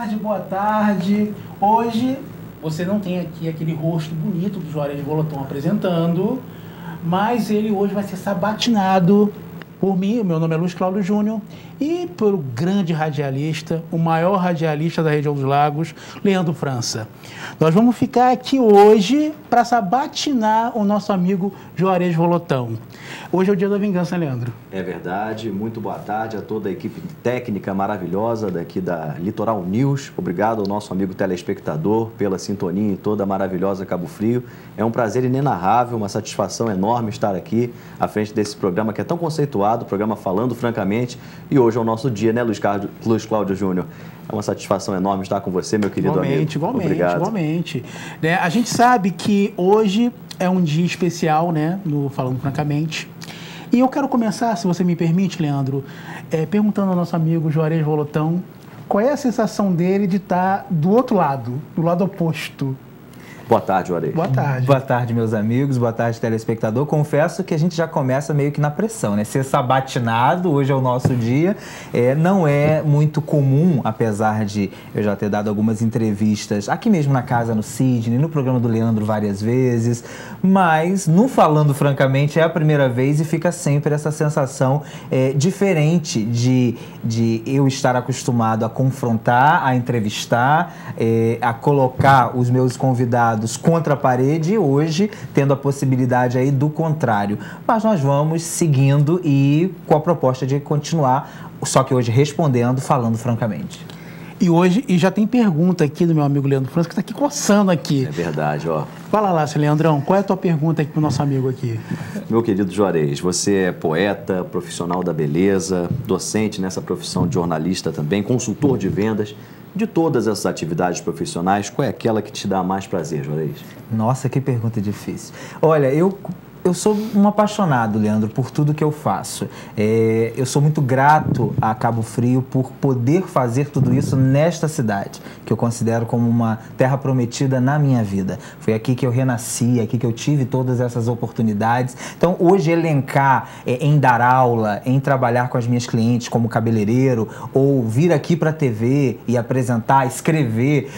tarde, boa tarde. Hoje você não tem aqui aquele rosto bonito do Juarez Voloton apresentando, mas ele hoje vai ser sabatinado por mim. Meu nome é Luiz Cláudio Júnior e pelo grande radialista, o maior radialista da região dos Lagos, Leandro França. Nós vamos ficar aqui hoje para sabatinar o nosso amigo Juarez Voloton. Hoje é o dia da vingança, né, Leandro? É verdade. Muito boa tarde a toda a equipe técnica maravilhosa daqui da Litoral News. Obrigado ao nosso amigo telespectador pela sintonia em toda a maravilhosa Cabo Frio. É um prazer inenarrável, uma satisfação enorme estar aqui à frente desse programa que é tão conceituado, o programa Falando Francamente. E hoje é o nosso dia, né, Luiz Cláudio Júnior? É uma satisfação enorme estar com você, meu querido amigo. Igualmente. Né, a gente sabe que hoje é um dia especial, né, no Falando Francamente. E eu quero começar, se você me permite, Leandro, perguntando ao nosso amigo Juarez Voloton qual é a sensação dele de estar do outro lado, do lado oposto. Boa tarde, Juarez. Boa tarde. Boa tarde, meus amigos. Boa tarde, telespectador. Confesso que a gente já começa meio que na pressão, né? Ser sabatinado, hoje é o nosso dia. Não é muito comum, apesar de eu já ter dado algumas entrevistas aqui mesmo na casa, no Sidney, no programa do Leandro várias vezes, mas no Falando Francamente é a primeira vez e fica sempre essa sensação diferente de eu estar acostumado a confrontar, a entrevistar, a colocar os meus convidados contra a parede e hoje tendo a possibilidade aí do contrário. Mas nós vamos seguindo e com a proposta de continuar, só que hoje respondendo, falando francamente. E já tem pergunta aqui do meu amigo Leandro França, que está aqui coçando aqui. É verdade, ó. Fala lá, seu Leandrão, qual é a tua pergunta aqui para o nosso amigo aqui? Meu querido Juarez, você é poeta, profissional da beleza, docente nessa profissão de jornalista também, consultor de vendas. De todas essas atividades profissionais, qual é aquela que te dá mais prazer, Juarez? Nossa, que pergunta difícil. Olha, eu sou um apaixonado, Leandro, por tudo que eu faço. Eu sou muito grato a Cabo Frio por poder fazer tudo isso nesta cidade, que eu considero como uma terra prometida na minha vida. Foi aqui que eu renasci, aqui que eu tive todas essas oportunidades. Então, hoje, elencar em dar aula, em trabalhar com as minhas clientes como cabeleireiro, ou vir aqui para a TV e apresentar, escrever,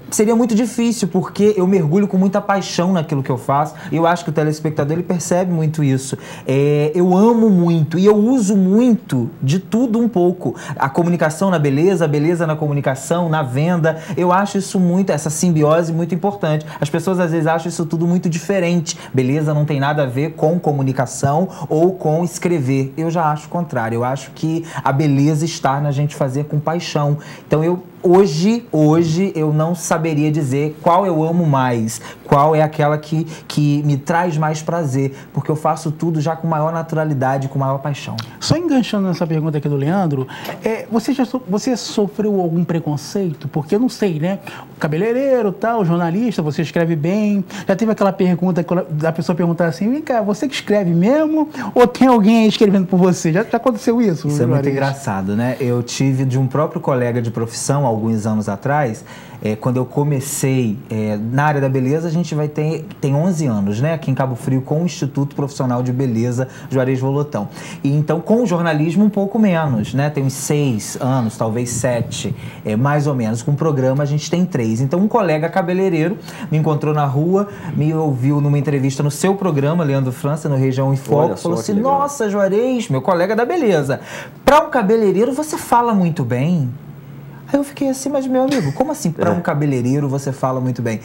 seria muito difícil, porque eu mergulho com muita paixão naquilo que eu faço. E eu acho que o telespectador ele percebe muito isso. Eu amo muito e eu uso muito de tudo um pouco. A comunicação na beleza, a beleza na comunicação, na venda. Eu acho isso muito, essa simbiose muito importante. As pessoas às vezes acham isso tudo muito diferente. Beleza não tem nada a ver com comunicação ou com escrever. Eu já acho o contrário. Eu acho que a beleza está na gente fazer com paixão. Então Hoje eu não saberia dizer qual eu amo mais, qual é aquela que me traz mais prazer, porque eu faço tudo já com maior naturalidade, com maior paixão. Só enganchando nessa pergunta aqui do Leandro, você sofreu algum preconceito? Porque eu não sei, né? O cabeleireiro, tal, jornalista, você escreve bem. Já teve aquela pergunta da pessoa perguntar assim, vem cá, você que escreve mesmo ou tem alguém aí escrevendo por você? Já aconteceu isso? Isso é muito engraçado, né? Eu tive de um próprio colega de profissão, alguns anos atrás, quando eu comecei na área da beleza, a gente tem 11 anos, né, aqui em Cabo Frio, com o Instituto Profissional de Beleza Juarez Voloton. E então, com o jornalismo, um pouco menos, né, tem uns 6 anos, talvez 7, mais ou menos. Com o programa, a gente tem 3. Então, um colega cabeleireiro me encontrou na rua, me ouviu numa entrevista no seu programa, Leandro França, no Região em Foco, falou assim, nossa, Juarez, meu colega da beleza, para um cabeleireiro você fala muito bem. Aí eu fiquei assim, mas meu amigo, como assim para um cabeleireiro você fala muito bem?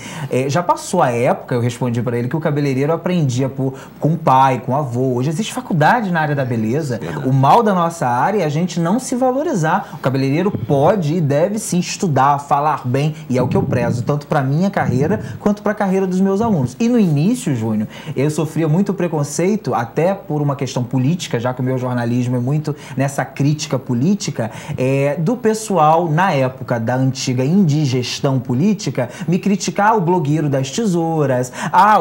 Já passou a época, eu respondi para ele, que o cabeleireiro aprendia com o pai, com o avô. Hoje existe faculdade na área da beleza. O mal da nossa área é a gente não se valorizar. O cabeleireiro pode e deve sim estudar, falar bem, e é o que eu prezo, tanto para minha carreira quanto para a carreira dos meus alunos. E no início, Júnior, eu sofria muito preconceito, até por uma questão política, já que o meu jornalismo é muito nessa crítica política, do pessoal na época da antiga indigestão política, me criticar o blogueiro das tesouras,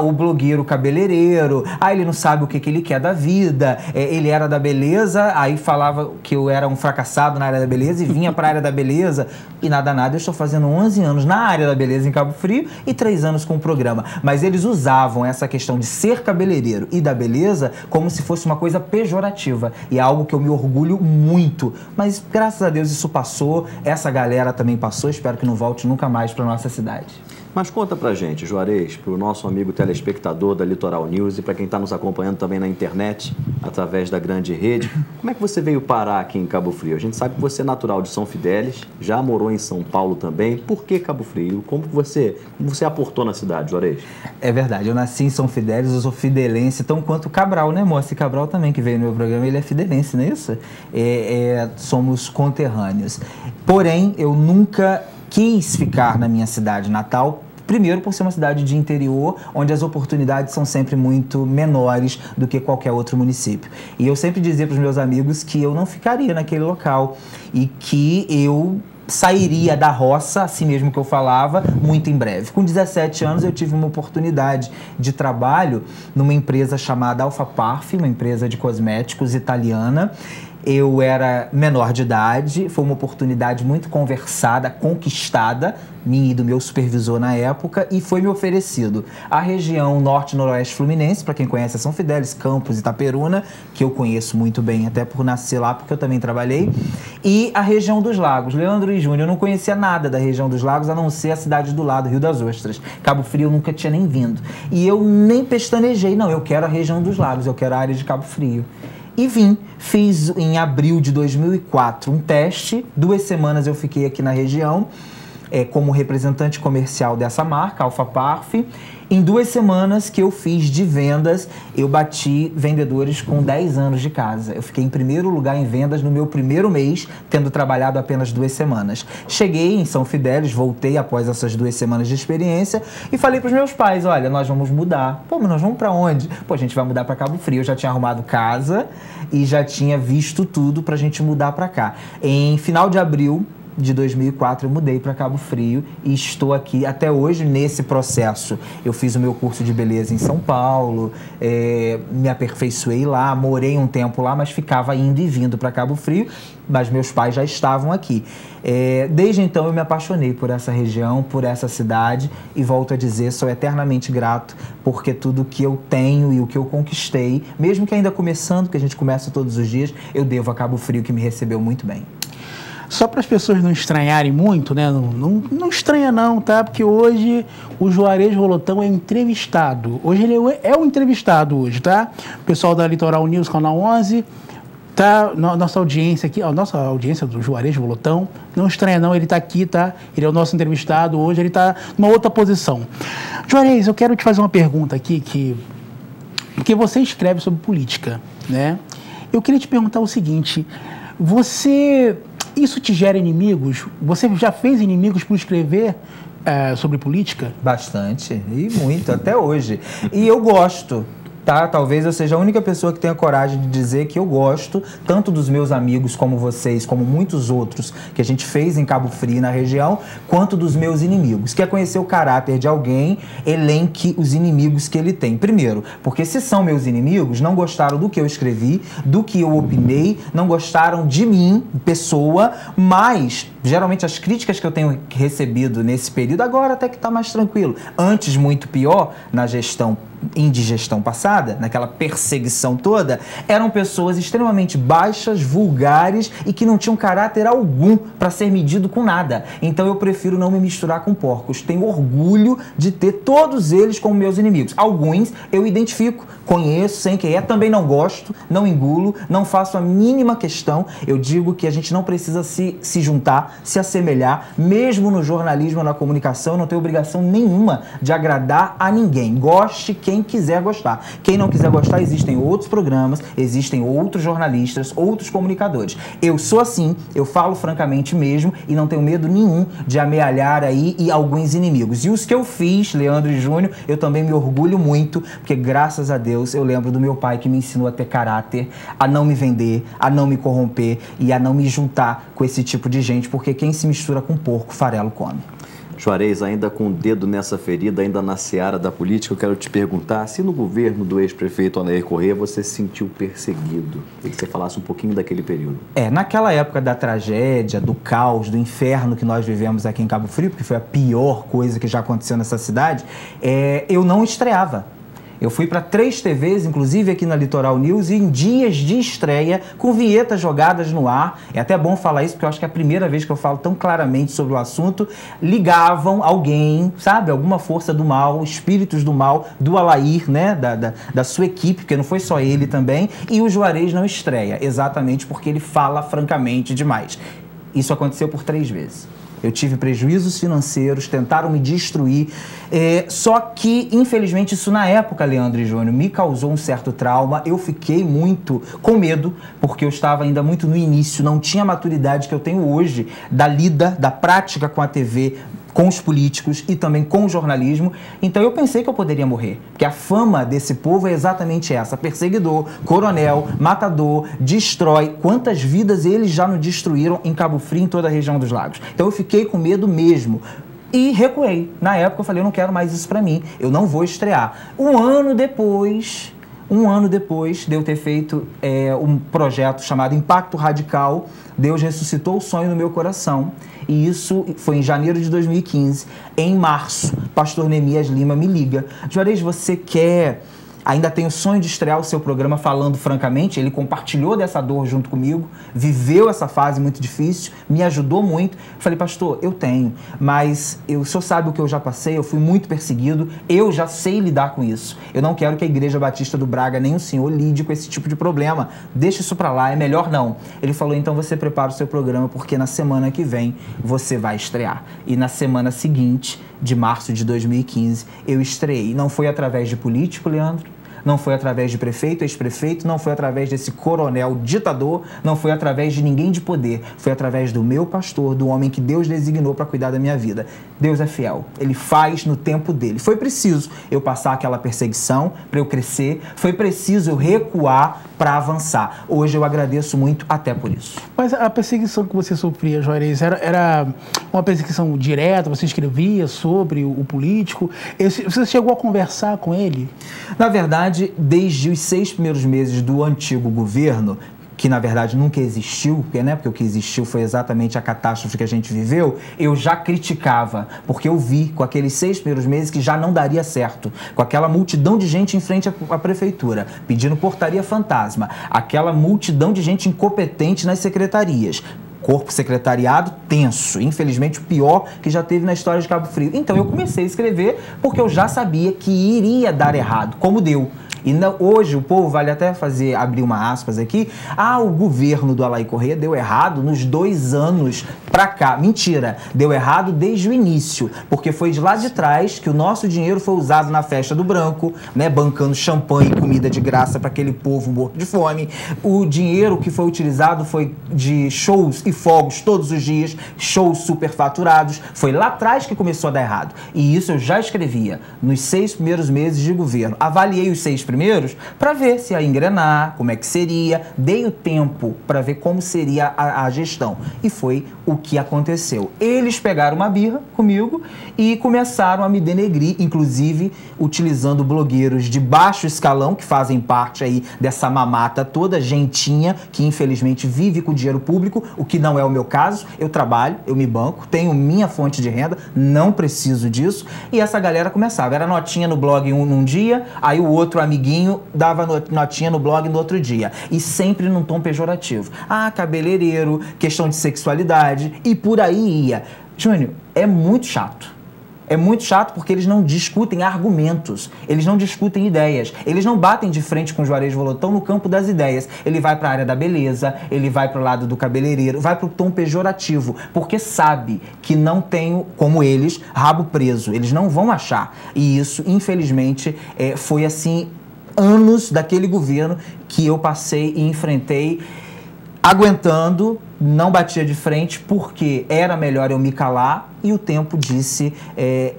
o blogueiro cabeleireiro, ele não sabe o que ele quer da vida, ele era da beleza, aí falava que eu era um fracassado na área da beleza e vinha para a área da beleza, e nada, eu estou fazendo 11 anos na área da beleza em Cabo Frio e 3 anos com o programa. Mas eles usavam essa questão de ser cabeleireiro e da beleza como se fosse uma coisa pejorativa, e é algo que eu me orgulho muito, mas graças a Deus isso passou. Essa galera também passou, espero que não volte nunca mais para nossa cidade. Mas conta pra gente, Juarez, pro nosso amigo telespectador da Litoral News e para quem está nos acompanhando também na internet, através da grande rede, como é que você veio parar aqui em Cabo Frio? A gente sabe que você é natural de São Fidélis, já morou em São Paulo também. Por que Cabo Frio? Como você aportou na cidade, Juarez? É verdade, eu nasci em São Fidélis, eu sou fidelense, tão quanto o Cabral, né, moça? E Cabral também, que veio no meu programa, ele é fidelense, não é isso? Somos conterrâneos. Porém, eu nunca quis ficar na minha cidade natal, primeiro por ser uma cidade de interior, onde as oportunidades são sempre muito menores do que qualquer outro município. E eu sempre dizia para os meus amigos que eu não ficaria naquele local e que eu sairia da roça, assim mesmo que eu falava, muito em breve. Com 17 anos eu tive uma oportunidade de trabalho numa empresa chamada Alfa Parf, uma empresa de cosméticos italiana. Eu era menor de idade, foi uma oportunidade muito conversada, conquistada, minha e do meu supervisor na época, e foi me oferecido a região norte-noroeste fluminense, para quem conhece São Fidélis, Campos, Itaperuna, que eu conheço muito bem, até por nascer lá, porque eu também trabalhei, e a região dos Lagos. Leandro e Júnior, eu não conhecia nada da região dos Lagos, a não ser a cidade do lado, Rio das Ostras. Cabo Frio eu nunca tinha nem vindo. E eu nem pestanejei, não, eu quero a região dos Lagos, eu quero a área de Cabo Frio. E vim, fiz em abril de 2004 um teste, 2 semanas eu fiquei aqui na região como representante comercial dessa marca, Alfa Parf. Em 2 semanas que eu fiz de vendas, eu bati vendedores com 10 anos de casa. Eu fiquei em primeiro lugar em vendas no meu primeiro mês, tendo trabalhado apenas 2 semanas. Cheguei em São Fidélis, voltei após essas 2 semanas de experiência e falei para os meus pais, olha, nós vamos mudar. Pô, mas nós vamos para onde? Pô, a gente vai mudar para Cabo Frio. Eu já tinha arrumado casa e já tinha visto tudo para a gente mudar para cá. Em final de abril de 2004 eu mudei para Cabo Frio e estou aqui até hoje nesse processo. Eu fiz o meu curso de beleza em São Paulo, me aperfeiçoei lá, morei um tempo lá, mas ficava indo e vindo para Cabo Frio, mas meus pais já estavam aqui. Desde então eu me apaixonei por essa região, por essa cidade e volto a dizer, sou eternamente grato porque tudo que eu tenho e o que eu conquistei, mesmo que ainda começando, que a gente começa todos os dias, eu devo a Cabo Frio que me recebeu muito bem. Só para as pessoas não estranharem muito, né? Não estranha não, tá? Porque hoje o Juarez Rolotão é entrevistado. Hoje ele é o entrevistado hoje, tá? O pessoal da Litoral News, Canal 11, tá? Nossa audiência aqui, a nossa audiência do Juarez Rolotão, não estranha não, ele tá aqui, tá? Ele é o nosso entrevistado hoje, ele tá numa outra posição. Juarez, eu quero te fazer uma pergunta aqui, porque você escreve sobre política, né? Eu queria te perguntar o seguinte, isso te gera inimigos? Você já fez inimigos por escrever sobre política? Bastante, e muito, até hoje. E eu gosto. Tá? Talvez eu seja a única pessoa que tenha coragem de dizer que eu gosto tanto dos meus amigos como vocês, como muitos outros que a gente fez em Cabo Frio na região, quanto dos meus inimigos. Quer conhecer o caráter de alguém, elenque os inimigos que ele tem. Primeiro, porque se são meus inimigos, não gostaram do que eu escrevi, do que eu opinei, não gostaram de mim, pessoa, mas geralmente as críticas que eu tenho recebido nesse período, agora até que está mais tranquilo. Antes, muito pior, na indigestão passada, naquela perseguição toda, eram pessoas extremamente baixas, vulgares e que não tinham caráter algum para ser medido com nada. Então eu prefiro não me misturar com porcos. Tenho orgulho de ter todos eles como meus inimigos. Alguns eu identifico, conheço, sei quem é, também não gosto, não engulo, não faço a mínima questão. Eu digo que a gente não precisa se juntar, se assemelhar, mesmo no jornalismo, na comunicação, não tem obrigação nenhuma de agradar a ninguém. Goste quem quiser gostar. Quem não quiser gostar, existem outros programas, existem outros jornalistas, outros comunicadores. Eu sou assim, eu falo francamente mesmo e não tenho medo nenhum de amealhar aí e alguns inimigos. E os que eu fiz, Leandro e Júnior, eu também me orgulho muito, porque graças a Deus eu lembro do meu pai que me ensinou a ter caráter, a não me vender, a não me corromper e a não me juntar com esse tipo de gente, porque quem se mistura com porco, farelo come. Juarez, ainda com o dedo nessa ferida, ainda na seara da política, eu quero te perguntar se no governo do ex-prefeito Anair Corrêa você se sentiu perseguido. Queria que você falasse um pouquinho daquele período. Naquela época da tragédia, do caos, do inferno que nós vivemos aqui em Cabo Frio, porque foi a pior coisa que já aconteceu nessa cidade, eu não estreava. Eu fui para 3 TVs, inclusive aqui na Litoral News, e em dias de estreia, com vinhetas jogadas no ar. É até bom falar isso, porque eu acho que é a primeira vez que eu falo tão claramente sobre o assunto. Ligavam alguém, sabe? Alguma força do mal, espíritos do mal, do Alair, né? Da sua equipe, porque não foi só ele também. E o Juarez não estreia, exatamente porque ele fala francamente demais. Isso aconteceu por 3 vezes. Eu tive prejuízos financeiros, tentaram me destruir, só que, infelizmente, isso na época, Leandro e Júnior, me causou um certo trauma. Eu fiquei muito com medo, porque eu estava ainda muito no início, não tinha a maturidade que eu tenho hoje da lida, da prática com a TV, com os políticos e também com o jornalismo. Então eu pensei que eu poderia morrer, porque a fama desse povo é exatamente essa: perseguidor, coronel, matador, destrói. Quantas vidas eles já não destruíram em Cabo Frio, em toda a região dos lagos. Então eu fiquei com medo mesmo e recuei. Na época eu falei, eu não quero mais isso pra mim, eu não vou estrear. Um ano depois de eu ter feito um projeto chamado Impacto Radical, Deus ressuscitou o sonho no meu coração. E isso foi em janeiro de 2015. Em março, pastor Neemias Lima me liga: Juarez, você ainda tem o sonho de estrear o seu programa falando francamente? Ele compartilhou dessa dor junto comigo, viveu essa fase muito difícil, me ajudou muito. Falei, pastor, eu tenho, mas o senhor sabe o que eu já passei, eu fui muito perseguido, eu já sei lidar com isso. Eu não quero que a Igreja Batista do Braga, nem o senhor, lide com esse tipo de problema. Deixa isso pra lá, é melhor não. Ele falou, então você prepara o seu programa, porque na semana que vem você vai estrear. E na semana seguinte, de março de 2015, eu estreiei. Não foi através de político, Leandro, não foi através de prefeito, ex-prefeito, não foi através desse coronel ditador, não foi através de ninguém de poder, foi através do meu pastor, do homem que Deus designou para cuidar da minha vida. Deus é fiel, Ele faz no tempo dele. Foi preciso eu passar aquela perseguição para eu crescer, foi preciso eu recuar para avançar. Hoje eu agradeço muito até por isso. Mas a perseguição que você sofria, Juarez, era uma perseguição direta? Você escrevia sobre o político? Você chegou a conversar com ele? Na verdade, desde os 6 primeiros meses do antigo governo, que na verdade nunca existiu, porque o que existiu foi exatamente a catástrofe que a gente viveu, eu já criticava, porque eu vi com aqueles 6 primeiros meses que já não daria certo, com aquela multidão de gente em frente à prefeitura, pedindo portaria fantasma, aquela multidão de gente incompetente nas secretarias, corpo secretariado tenso, infelizmente o pior que já teve na história de Cabo Frio. Então eu comecei a escrever porque eu já sabia que iria dar errado, como deu. E hoje o povo, vale até abrir uma aspas aqui, o governo do Alair Correia deu errado nos 2 anos pra cá. Mentira, deu errado desde o início, porque foi de lá de trás que o nosso dinheiro foi usado na festa do branco, né, bancando champanhe e comida de graça para aquele povo morto de fome. O dinheiro que foi utilizado foi de shows e fogos todos os dias, shows superfaturados. Foi lá atrás que começou a dar errado. E isso eu já escrevia nos 6 primeiros meses de governo. Avaliei os 6 primeiros para ver se ia engrenar, como é que seria, dei o tempo para ver como seria a gestão. E foi o que aconteceu. Eles pegaram uma birra comigo e começaram a me denegrir, inclusive utilizando blogueiros de baixo escalão, que fazem parte aí dessa mamata toda, gentinha, que infelizmente vive com dinheiro público, o que não é o meu caso. Eu trabalho, eu me banco, tenho minha fonte de renda, não preciso disso. E essa galera começava, era notinha no blog num dia, aí o outro amiguinho dava notinha no blog no outro dia. E sempre num tom pejorativo. Cabeleireiro, questão de sexualidade, e por aí ia. Júnior, é muito chato. É muito chato porque eles não discutem argumentos, eles não discutem ideias, eles não batem de frente com o Juarez Volotão no campo das ideias. Ele vai para a área da beleza, ele vai para o lado do cabeleireiro, vai para o tom pejorativo, porque sabe que não tem, como eles, rabo preso, eles não vão achar. E isso, infelizmente, foi assim, anos daquele governo que eu passei e enfrentei, aguentando, não batia de frente, porque era melhor eu me calar, e o tempo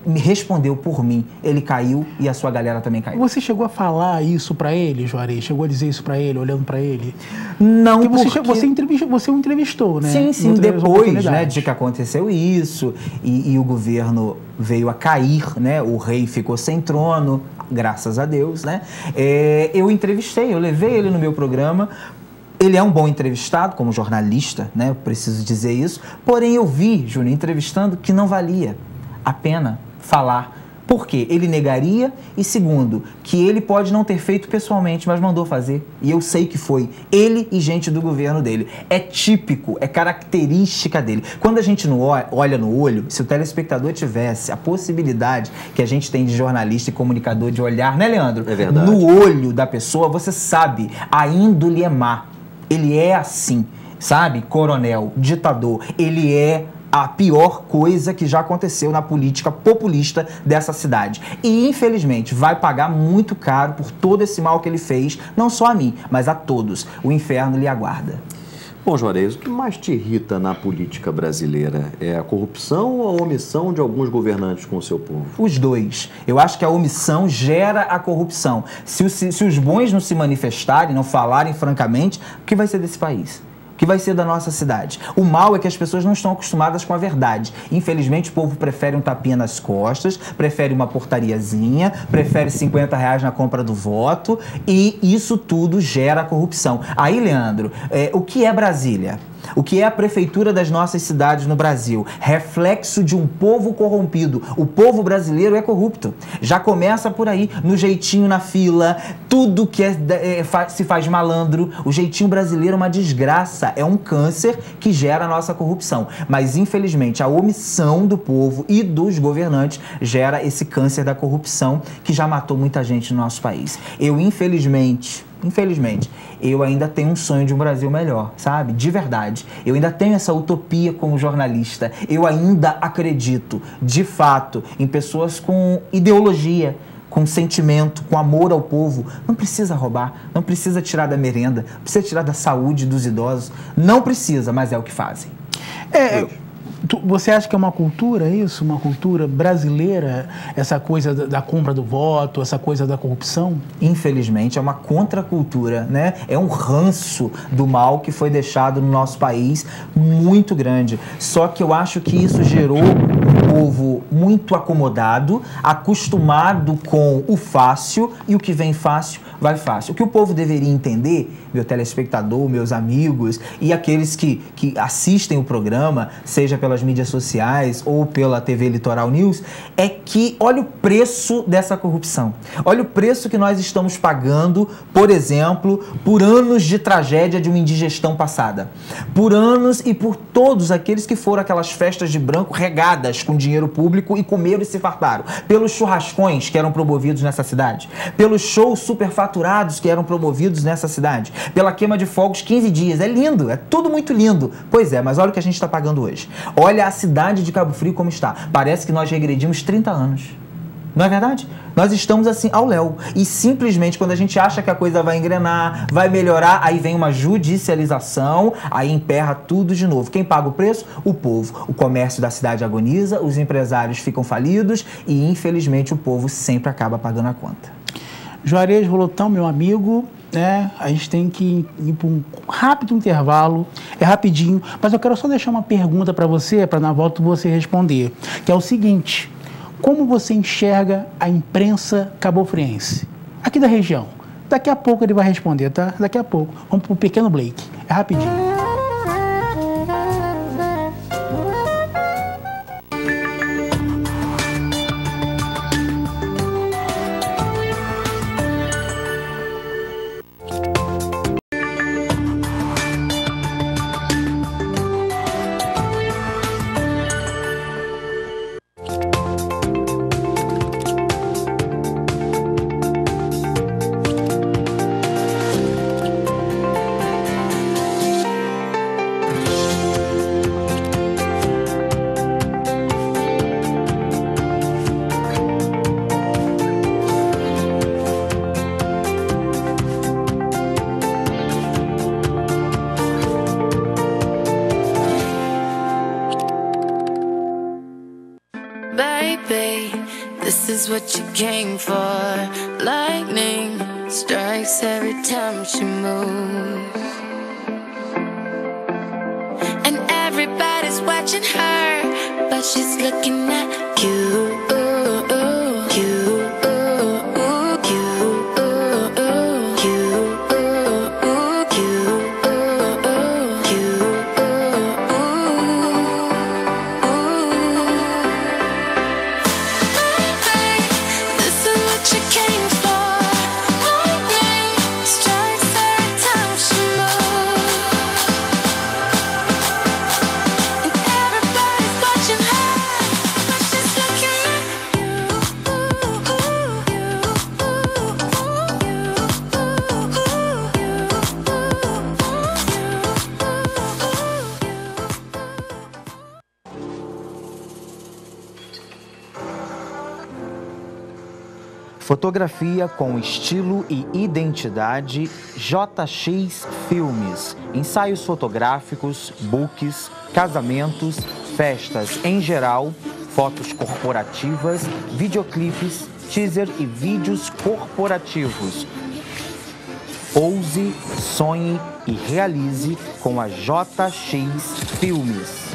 me respondeu por mim. Ele caiu e a sua galera também caiu. Você chegou a falar isso pra ele, Juarez? Chegou a dizer isso pra ele, olhando pra ele? Não, porque você o entrevistou, né? Sim, depois, né, de que aconteceu isso, e o governo veio a cair, né? O rei ficou sem trono, graças a Deus, né? Eu entrevistei, eu levei ele no meu programa. Ele é um bom entrevistado, como jornalista, né? Eu preciso dizer isso. Porém, eu vi, Júnior, entrevistando, que não valia a pena falar. Por quê? Ele negaria e segundo, que ele pode não ter feito pessoalmente, mas mandou fazer. E eu sei que foi ele e gente do governo dele. É típico, é característica dele. Quando a gente não olha no olho, se o telespectador tivesse a possibilidade que a gente tem de jornalista e comunicador de olhar, né, Leandro? É verdade. No olho da pessoa, você sabe, a índole é má. Ele é assim, sabe? Coronel, ditador, ele é a pior coisa que já aconteceu na política populista dessa cidade. E, infelizmente, vai pagar muito caro por todo esse mal que ele fez, não só a mim, mas a todos. O inferno lhe aguarda. Bom, Juarez, o que mais te irrita na política brasileira? É a corrupção ou a omissão de alguns governantes com o seu povo? Os dois. Eu acho que a omissão gera a corrupção. Se os bons não se manifestarem, não falarem francamente, o que vai ser desse país? O que vai ser da nossa cidade? O mal é que as pessoas não estão acostumadas com a verdade. Infelizmente, o povo prefere um tapinha nas costas, prefere uma portariazinha, prefere R$50 na compra do voto e isso tudo gera corrupção. Aí, Leandro, o que é Brasília? O que é a prefeitura das nossas cidades no Brasil? Reflexo de um povo corrompido. O povo brasileiro é corrupto. Já começa por aí, no jeitinho na fila, tudo que se faz malandro. O jeitinho brasileiro é uma desgraça, é um câncer que gera a nossa corrupção. Mas, infelizmente, a omissão do povo e dos governantes gera esse câncer da corrupção que já matou muita gente no nosso país. Eu, infelizmente, eu ainda tenho um sonho de um Brasil melhor, sabe? De verdade. Eu ainda tenho essa utopia como jornalista. Eu ainda acredito, de fato, em pessoas com ideologia, com sentimento, com amor ao povo. Não precisa roubar, não precisa tirar da merenda, não precisa tirar da saúde dos idosos. Não precisa, mas é o que fazem. Você acha que é uma cultura isso? Uma cultura brasileira? Essa coisa da compra do voto, essa coisa da corrupção? Infelizmente, é uma contracultura, né? É um ranço do mal que foi deixado no nosso país muito grande. Só que eu acho que isso gerou um povo muito acomodado, acostumado com o fácil, e o que vem fácil, vai fácil. O que o povo deveria entender, meu telespectador, meus amigos e aqueles que assistem o programa, seja pelas mídias sociais ou pela TV Litoral News, é que olha o preço dessa corrupção. Olha o preço que nós estamos pagando, por exemplo, por anos de tragédia de uma indigestão passada. Por anos e por todos aqueles que foram aquelas festas de branco regadas com dinheiro público e comeram e se fartaram. Pelos churrascões que eram promovidos nessa cidade. Pelos shows superfaturados que eram promovidos nessa cidade. Pela queima de fogos 15 dias. É lindo, é tudo muito lindo. Pois é, mas olha o que a gente está pagando hoje. Olha a cidade de Cabo Frio como está. Parece que nós regredimos 30 anos. Não é verdade? Nós estamos assim ao léu. E simplesmente quando a gente acha que a coisa vai engrenar, vai melhorar, aí vem uma judicialização, aí emperra tudo de novo. Quem paga o preço? O povo. O comércio da cidade agoniza, os empresários ficam falidos e infelizmente o povo sempre acaba pagando a conta. Juarez Volotão, meu amigo, a gente tem que ir para um rápido intervalo, é rapidinho, mas eu quero só deixar uma pergunta para você, para na volta você responder, que é o seguinte: como você enxerga a imprensa cabofriense, aqui da região? Daqui a pouco ele vai responder, tá? Daqui a pouco. Vamos para o pequeno Blake, é rapidinho. Baby, this is what you came for. Lightning strikes every time she moves, and everybody's watching her, but she's looking at you. Baby, Fotografia com estilo e identidade, JX Filmes. Ensaios fotográficos, books, casamentos, festas em geral, fotos corporativas, videoclipes, teaser e vídeos corporativos. Ouse, sonhe e realize com a JX Filmes.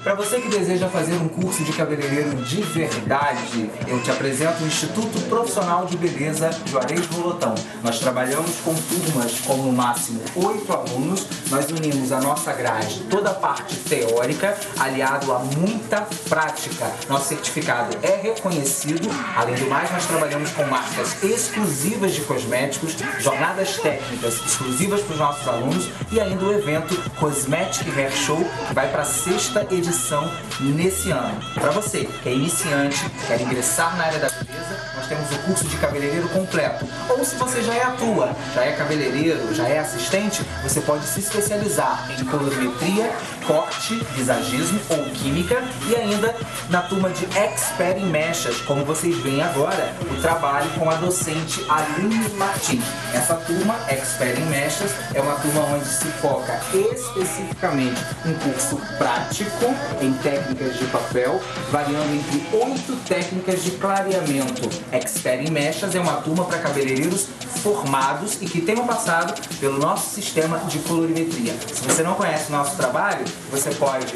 Para você que deseja fazer um curso de cabeleireiro de verdade, eu te apresento o Instituto Profissional de Beleza Juarez Volotão. Nós trabalhamos com turmas com no máximo 8 alunos. Nós unimos a nossa grade, toda a parte teórica, aliado a muita prática. Nosso certificado é reconhecido. Além do mais, nós trabalhamos com marcas exclusivas de cosméticos, jornadas técnicas exclusivas para os nossos alunos e ainda o evento Cosmetic Hair Show, que vai para a 6ª edição nesse ano. Para você que é iniciante, quer ingressar na área da beleza, nós temos o curso de cabeleireiro completo. Ou se você já atua, já é cabeleireiro, já é assistente, você pode se especializar em colorimetria, corte, visagismo ou química e ainda na turma de Expert em Mechas, como vocês veem agora, o trabalho com a docente Aline Martins. Essa turma, Expert em Mechas, é uma turma onde se foca especificamente em curso prático, em técnicas de papel, variando entre 8 técnicas de clareamento. Expert em Mechas é uma turma para cabeleireiros formados e que tenham passado pelo nosso sistema de colorimetria. Se você não conhece o nosso trabalho, você pode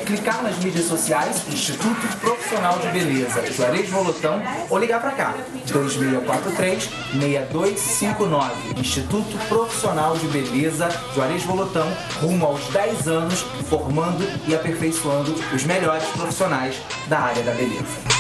clicar nas mídias sociais, Instituto Profissional de Beleza Juarez Volotão, ou ligar para cá, 2643-6259. Instituto Profissional de Beleza Juarez Volotão, rumo aos 10 anos, formando e aperfeiçoando os melhores profissionais da área da beleza.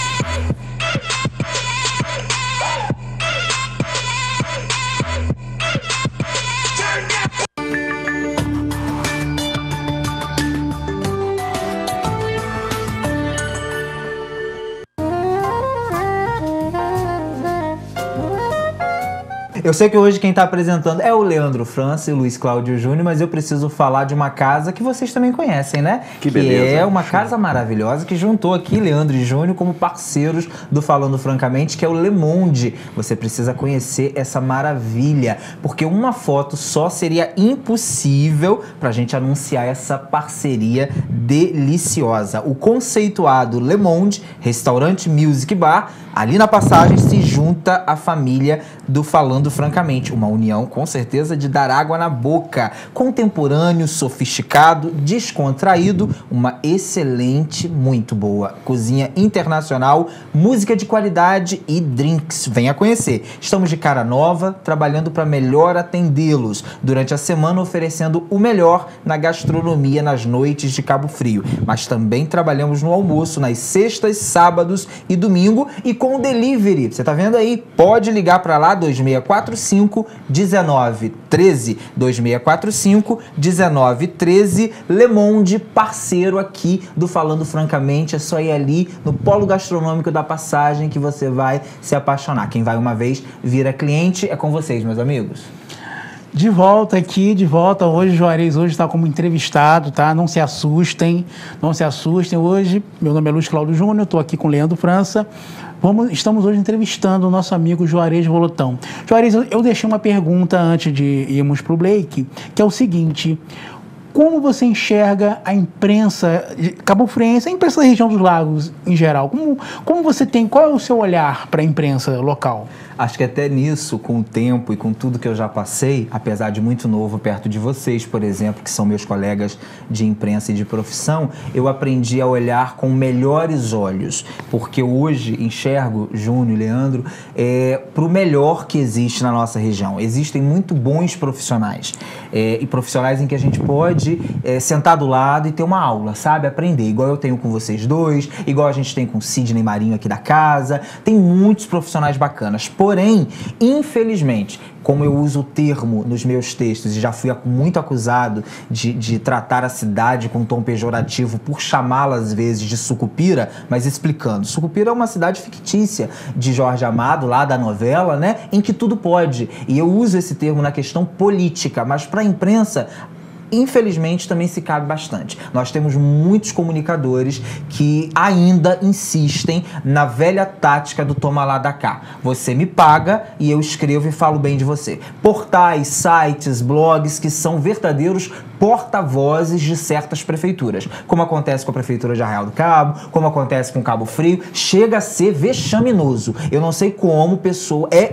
Eu sei que hoje quem está apresentando é o Leandro França e o Luiz Cláudio Júnior, mas eu preciso falar de uma casa que vocês também conhecem, né? Que beleza. Que é uma casa maravilhosa que juntou aqui Leandro e Júnior como parceiros do Falando Francamente, que é o Le Monde. Você precisa conhecer essa maravilha, porque uma foto só seria impossível para a gente anunciar essa parceria deliciosa. O conceituado Le Monde, restaurante Music Bar, ali na Passagem se junta a família do Falando Francamente. Uma união, com certeza, de dar água na boca. Contemporâneo, sofisticado, descontraído, uma excelente, muito boa cozinha internacional, música de qualidade e drinks. Venha conhecer. Estamos de cara nova, trabalhando para melhor atendê-los. Durante a semana, oferecendo o melhor na gastronomia nas noites de Cabo Frio. Mas também trabalhamos no almoço, nas sextas, sábados e domingo, e com delivery. Você tá vendo aí? Pode ligar para lá, 2645-1913. 2645-1913. Le Monde, parceiro aqui do Falando Francamente. É só ir ali no polo gastronômico da Passagem que você vai se apaixonar. Quem vai uma vez vira cliente. É com vocês, meus amigos. De volta aqui, de volta. Hoje, Juarez está como entrevistado, tá? Não se assustem, não se assustem. Hoje, meu nome é Luiz Cláudio Júnior, estou aqui com o Leandro França. Estamos hoje entrevistando o nosso amigo Juarez Volotão. Juarez, eu deixei uma pergunta antes de irmos para o Blake, que é o seguinte: como você enxerga a imprensa cabo-friense, a imprensa da região dos lagos em geral? Como você tem, qual é o seu olhar para a imprensa local? Acho que até nisso, com o tempo e com tudo que eu já passei, apesar de muito novo perto de vocês, por exemplo, que são meus colegas de imprensa e de profissão, eu aprendi a olhar com melhores olhos, porque hoje enxergo, Júnior e Leandro, para o melhor que existe na nossa região. Existem muito bons profissionais, e profissionais em que a gente pode pode sentar do lado e ter uma aula, sabe? Aprender, igual eu tenho com vocês dois, igual a gente tem com o Sidney Marinho aqui da casa. Tem muitos profissionais bacanas. Porém, infelizmente, como eu uso o termo nos meus textos e já fui muito acusado de tratar a cidade com um tom pejorativo por chamá-la às vezes de Sucupira, mas explicando. Sucupira é uma cidade fictícia de Jorge Amado, lá da novela, né, em que tudo pode. E eu uso esse termo na questão política, mas para a imprensa, infelizmente, também se cabe bastante. Nós temos muitos comunicadores que ainda insistem na velha tática do toma lá da cá. Você me paga e eu escrevo e falo bem de você. Portais, sites, blogs que são verdadeiros porta-vozes de certas prefeituras. Como acontece com a prefeitura de Arraial do Cabo, como acontece com Cabo Frio, chega a ser vexaminoso. Eu não sei como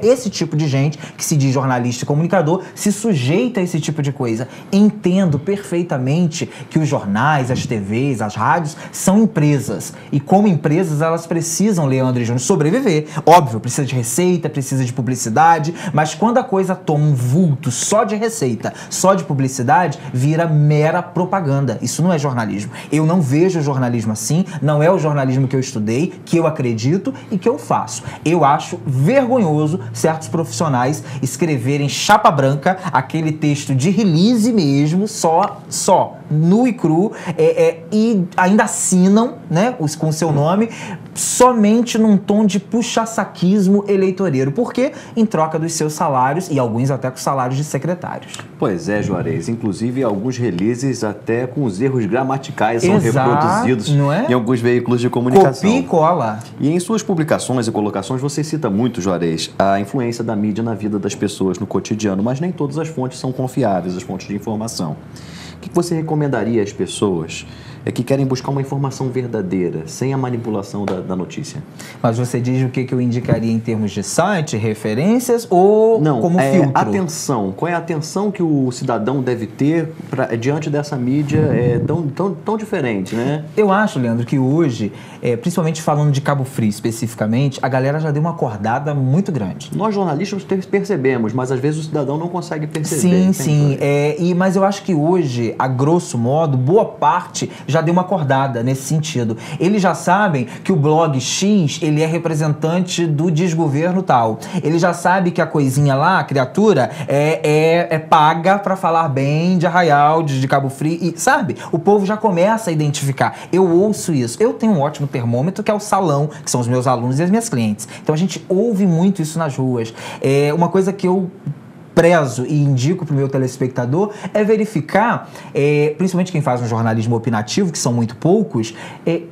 esse tipo de gente que se diz jornalista e comunicador se sujeita a esse tipo de coisa. Entendo perfeitamente que os jornais, as TVs, as rádios são empresas. E como empresas, elas precisam, Leandro e Júnior, sobreviver. Óbvio, precisa de receita, precisa de publicidade, mas quando a coisa toma um vulto só de receita, só de publicidade, vira mera propaganda. Isso não é jornalismo. Eu não vejo o jornalismo assim, não é o jornalismo que eu estudei, que eu acredito e que eu faço. Eu acho vergonhoso certos profissionais escreverem chapa branca, aquele texto de release mesmo, só, nu e cru, e ainda assinam, né, com o seu nome, somente num tom de puxa-saquismo eleitoreiro. Por quê? Em troca dos seus salários, e alguns até com salários de secretários. Pois é, Juarez. Inclusive, alguns releases até com os erros gramaticais são reproduzidos, não é? Em alguns veículos de comunicação. Copia e cola. E em suas publicações e colocações, você cita muito, Juarez, a influência da mídia na vida das pessoas no cotidiano, mas nem todas as fontes são confiáveis, as fontes de informação. O que você recomendaria às pessoas que querem buscar uma informação verdadeira, sem a manipulação da notícia? Mas você diz o que eu indicaria em termos de site, referências ou como filtro? Atenção. Qual é a atenção que o cidadão deve ter diante dessa mídia tão diferente, né? Eu acho, Leandro, que hoje, principalmente falando de Cabo Frio especificamente, a galera já deu uma acordada muito grande. Nós jornalistas percebemos, mas às vezes o cidadão não consegue perceber. Sim. Mas eu acho que hoje, a grosso modo, boa parte já deu uma acordada nesse sentido. Eles já sabem que o blog X, ele é representante do desgoverno tal. Ele já sabe que a coisinha lá, a criatura, é paga pra falar bem de Arraial, de Cabo Frio, e sabe? O povo já começa a identificar. Eu ouço isso. Eu tenho um ótimo termômetro, que é o salão, que são os meus alunos e as minhas clientes. Então a gente ouve muito isso nas ruas. Uma coisa que eu prezo e indico para o meu telespectador é verificar, principalmente quem faz um jornalismo opinativo, que são muito poucos,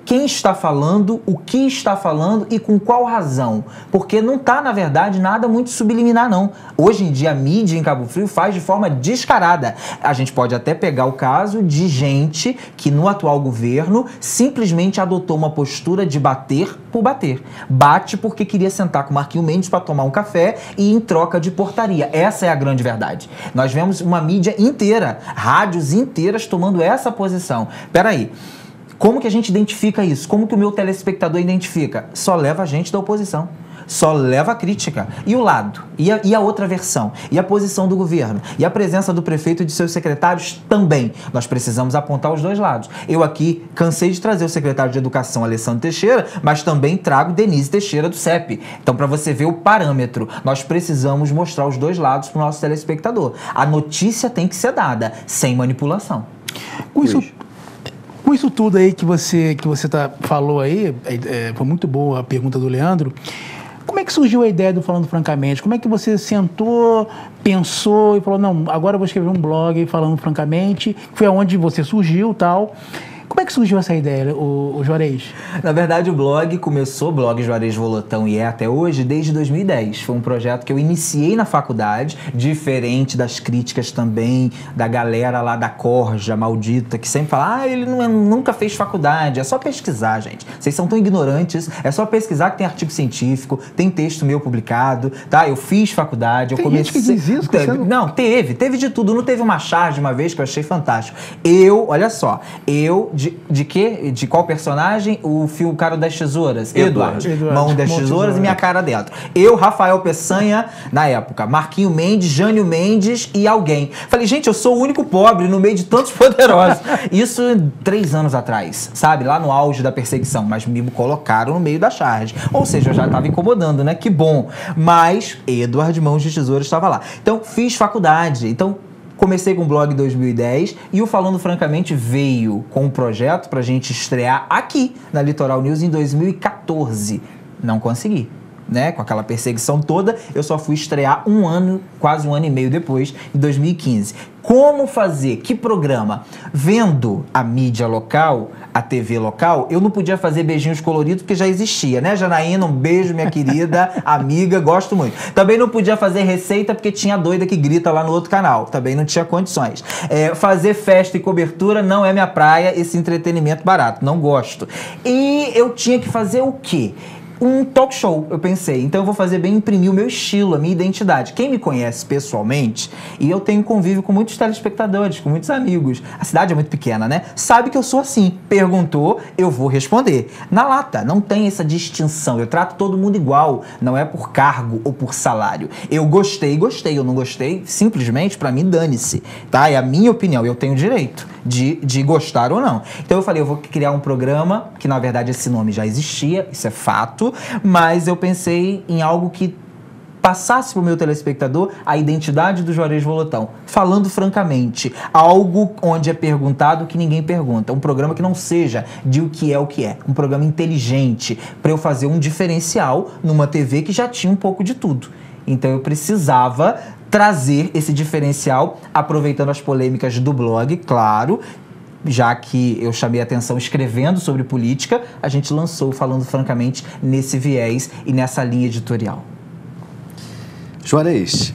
quem está falando, o que está falando e com qual razão. Porque não está, na verdade, nada muito subliminar, não. Hoje em dia, a mídia em Cabo Frio faz de forma descarada. A gente pode até pegar o caso de gente que, no atual governo, simplesmente adotou uma postura de bater por bater. Bate porque queria sentar com o Marquinhos Mendes para tomar um café e em troca de portaria. Essa é a grande verdade. Nós vemos uma mídia inteira, rádios inteiras tomando essa posição. Peraí, como que a gente identifica isso? Como que o meu telespectador identifica? Só leva a gente da oposição. Só leva a crítica. E o lado? E a outra versão? E a posição do governo? E a presença do prefeito e de seus secretários também. Nós precisamos apontar os dois lados. Eu aqui cansei de trazer o secretário de Educação, Alessandro Teixeira, mas também trago Denise Teixeira, do CEP. Então, para você ver o parâmetro, nós precisamos mostrar os dois lados para o nosso telespectador. A notícia tem que ser dada, sem manipulação. Com isso tudo aí que você falou aí, foi muito boa a pergunta do Leandro. Como é que surgiu a ideia do Falando Francamente? Como é que você sentou, pensou e falou, não, agora eu vou escrever um blog Falando Francamente? Foi onde você surgiu e tal. Como é que surgiu essa ideia, o Juarez? Na verdade, o blog começou, blog Juarez Volotão, e é até hoje, desde 2010. Foi um projeto que eu iniciei na faculdade, diferente das críticas também da galera lá da corja maldita, que sempre fala, ele nunca fez faculdade. É só pesquisar, gente. Vocês são tão ignorantes, é só pesquisar que tem artigo científico, tem texto meu publicado, tá? Eu fiz faculdade, eu comecei... Gente que diz isso? Não, teve de tudo. Não teve uma charge uma vez que eu achei fantástico. Olha só, De quê? De qual personagem? O cara das tesouras. Edward. Mão das tesouras e minha cara dentro. Eu, Rafael Peçanha, na época. Marquinho Mendes, Jânio Mendes e alguém. Falei, gente, eu sou o único pobre no meio de tantos poderosos. Isso 3 anos atrás, sabe? Lá no auge da perseguição. Mas me colocaram no meio da charge. Ou seja, eu já estava incomodando, né? Que bom. Mas Edward Mãos de Tesouras estava lá. Então, fiz faculdade. Então, comecei com o blog em 2010 e o Falando Francamente veio com um projeto pra gente estrear aqui na Litoral News em 2014. Não consegui, né? Com aquela perseguição toda, eu só fui estrear um ano, quase um ano e meio depois, em 2015. Como fazer? Que programa? Vendo a mídia local, a TV local, eu não podia fazer beijinhos coloridos porque já existia, né? Janaína, um beijo, minha querida amiga, gosto muito. Também não podia fazer receita porque tinha a doida que grita lá no outro canal. Também não tinha condições. Fazer festa e cobertura não é minha praia, esse entretenimento barato, não gosto. E eu tinha que fazer o quê? Um talk show, eu pensei. Então eu vou fazer bem, imprimir o meu estilo, a minha identidade. Quem me conhece pessoalmente, e eu tenho convívio com muitos telespectadores, com muitos amigos, a cidade é muito pequena, né? Sabe que eu sou assim. Perguntou, eu vou responder. Na lata, não tem essa distinção. Eu trato todo mundo igual. Não é por cargo ou por salário. Eu gostei. Eu não gostei, simplesmente, pra mim, dane-se. Tá? É a minha opinião. Eu tenho direito de gostar ou não. Então eu falei, eu vou criar um programa, que na verdade esse nome já existia, isso é fato, mas eu pensei em algo que passasse para o meu telespectador a identidade do Juarez Volotão, falando francamente, algo onde é perguntado que ninguém pergunta, um programa que não seja de o que é, um programa inteligente, para eu fazer um diferencial numa TV que já tinha um pouco de tudo. Então eu precisava trazer esse diferencial, aproveitando as polêmicas do blog, claro, já que eu chamei a atenção escrevendo sobre política, a gente lançou Falando Francamente nesse viés e nessa linha editorial. Juarez,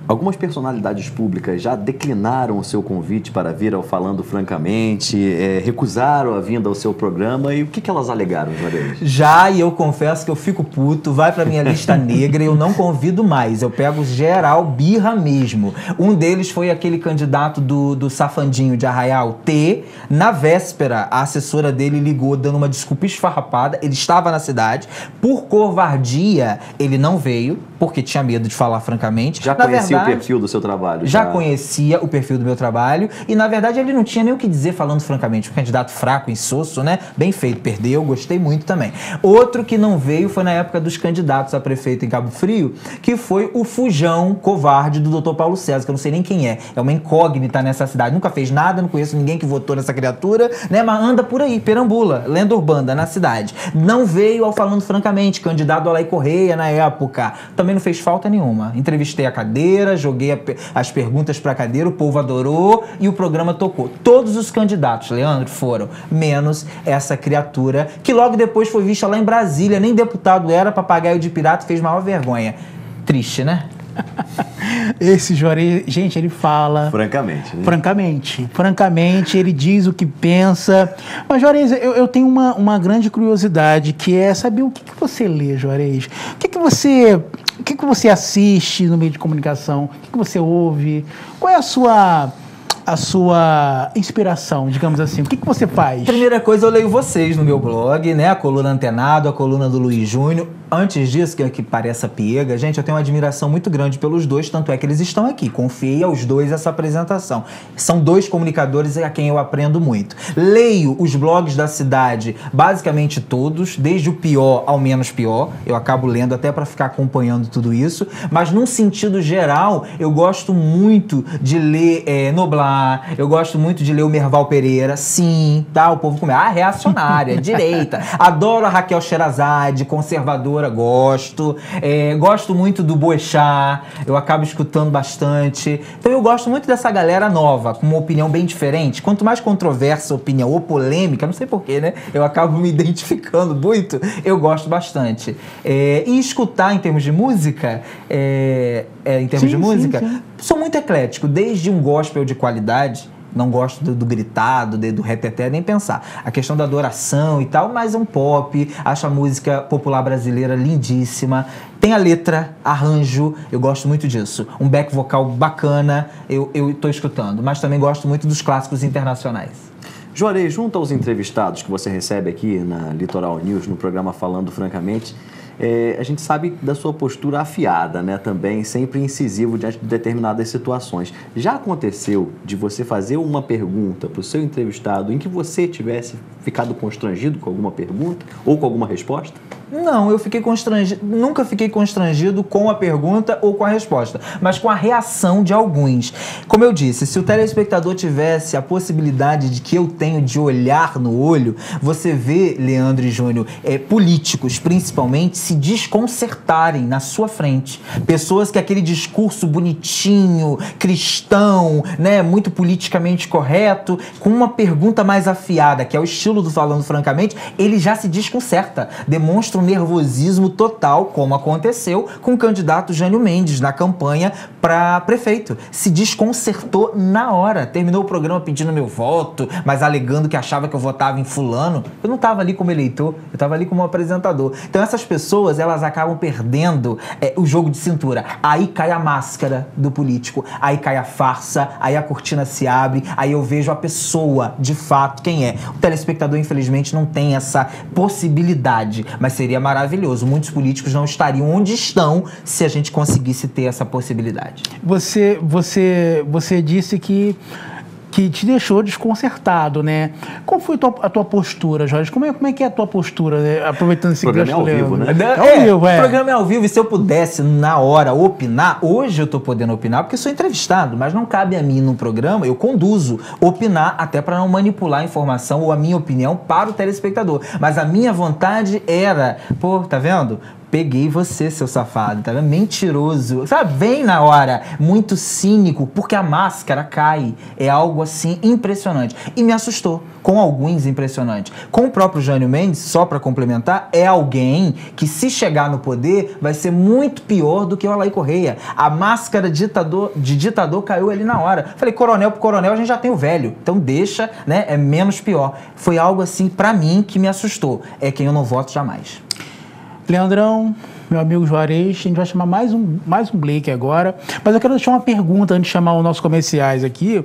algumas personalidades públicas já declinaram o seu convite para vir ao Falando Francamente, recusaram a vinda ao seu programa, e o que elas alegaram, Juarez? Já, e eu confesso que eu fico puto, vai pra minha lista negra e eu não convido mais, eu pego geral, birra mesmo. Um deles foi aquele candidato do Safandinho de Arraial, T. Na véspera, a assessora dele ligou dando uma desculpa esfarrapada, ele estava na cidade, por covardia ele não veio, porque tinha medo de falar francamente. Já conhecia o perfil do seu trabalho? Já conhecia o perfil do meu trabalho e, na verdade, ele não tinha nem o que dizer, falando francamente. Um candidato fraco, insosso, né? Bem feito, perdeu, gostei muito também. Outro que não veio foi na época dos candidatos a prefeito em Cabo Frio, que foi o fujão covarde do Dr. Paulo César, que eu não sei nem quem é. É uma incógnita nessa cidade. Nunca fez nada, não conheço ninguém que votou nessa criatura, né? Mas anda por aí, perambula, lenda urbana, na cidade. Não veio ao Falando Francamente, candidato a Alair Correia na época. Também não fez falta nenhuma. Entrevistei a cadeira, joguei as perguntas para a cadeira, o povo adorou e o programa tocou. Todos os candidatos, Leandro, foram, menos essa criatura, que logo depois foi vista lá em Brasília, nem deputado era, papagaio de pirata, fez maior vergonha. Triste, né? Esse Juarez, gente, ele fala... Francamente, né? Francamente, ele diz o que pensa. Mas, Juarez, eu tenho uma grande curiosidade, que é saber o que você lê, Juarez. O que você assiste no meio de comunicação? O que você ouve? Qual é a sua inspiração, digamos assim? O que você faz? Primeira coisa, eu leio vocês no meu blog, né? A coluna Antenado, a coluna do Luiz Júnior. Antes disso, que pareça piega, gente, eu tenho uma admiração muito grande pelos dois, tanto é que eles estão aqui. Confiei aos dois essa apresentação. São dois comunicadores a quem eu aprendo muito. Leio os blogs da cidade, basicamente todos, desde o pior ao menos pior. Eu acabo lendo até para ficar acompanhando tudo isso. Mas, num sentido geral, eu gosto muito de ler Noblar, eu gosto muito de ler o Merval Pereira, sim, tá? O povo começa, reacionária, direita. Adoro a Raquel Sherazade, conservadora, gosto. Gosto muito do Boechat, eu acabo escutando bastante. Então eu gosto muito dessa galera nova, com uma opinião bem diferente. Quanto mais controversa a opinião ou polêmica, não sei porquê, né? Eu acabo me identificando muito, eu gosto bastante. E escutar em termos de música, sim. Sou muito eclético, desde um gospel de qualidade. Não gosto do gritado, do reteté, nem pensar. A questão da adoração e tal, mas é um pop. Acho a música popular brasileira lindíssima. Tem a letra, arranjo, eu gosto muito disso. Um back vocal bacana, eu tô escutando. Mas também gosto muito dos clássicos internacionais. Juarez, junto aos entrevistados que você recebe aqui na Litoral News, no programa Falando Francamente, a gente sabe da sua postura afiada, né? Também sempre incisivo diante de determinadas situações. Já aconteceu de você fazer uma pergunta para o seu entrevistado em que você tivesse ficado constrangido com alguma pergunta ou com alguma resposta? Não, eu fiquei constrangido, nunca fiquei constrangido com a pergunta ou com a resposta, mas com a reação de alguns. Como eu disse, se o telespectador tivesse a possibilidade de que eu tenho de olhar no olho, você vê, Leandro e Júnior, políticos principalmente se desconcertarem na sua frente. Pessoas que aquele discurso bonitinho, cristão, né, muito politicamente correto, com uma pergunta mais afiada, que é o estilo do Falando Francamente, ele já se desconcerta, demonstra um nervosismo total, como aconteceu com o candidato Jânio Mendes na campanha para prefeito. Se desconcertou na hora. Terminou o programa pedindo meu voto, mas alegando que achava que eu votava em fulano. Eu não estava ali como eleitor, eu estava ali como apresentador. Então essas pessoas, elas acabam perdendo o jogo de cintura. Aí cai a máscara do político, aí cai a farsa, aí a cortina se abre, aí eu vejo a pessoa, de fato, quem é. O telespectador, infelizmente, não tem essa possibilidade, mas seria maravilhoso. Muitos políticos não estariam onde estão se a gente conseguisse ter essa possibilidade. Você disse que te deixou desconcertado, né? Qual foi a tua postura, Jorge? Como é que é a tua postura, né? Aproveitando esse programa é ao vivo, né? O programa é ao vivo, e se eu pudesse, na hora, opinar, hoje eu tô podendo opinar porque sou entrevistado, mas não cabe a mim no programa, eu conduzo, opinar até para não manipular a informação ou a minha opinião para o telespectador. Mas a minha vontade era, tá vendo? Peguei você, seu safado, tá vendo? Mentiroso, sabe? Vem na hora, muito cínico, porque a máscara cai. É algo assim impressionante. E me assustou, com alguns impressionantes. Com o próprio Jânio Mendes, só para complementar, é alguém que, se chegar no poder, vai ser muito pior do que o Alair Correia. A máscara de ditador caiu ali na hora. Falei, coronel pro coronel, a gente já tem o velho, então deixa, né? É menos pior. Foi algo assim, para mim, que me assustou. É quem eu não voto jamais. Leandrão, meu amigo Juarez, a gente vai chamar mais um Blake agora, mas eu quero deixar uma pergunta antes de chamar os nossos comerciais aqui,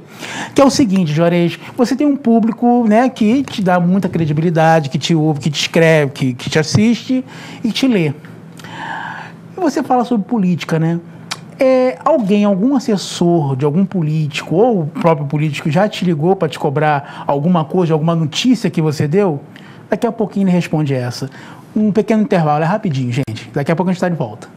que é o seguinte, Juarez, você tem um público, né, que te dá muita credibilidade, que te ouve, que te escreve, que te assiste e te lê. E você fala sobre política, né? Algum assessor de algum político ou o próprio político já te ligou para te cobrar alguma coisa, alguma notícia que você deu? Daqui a pouquinho ele responde essa. Um pequeno intervalo, é rapidinho, gente. Daqui a pouco a gente está de volta.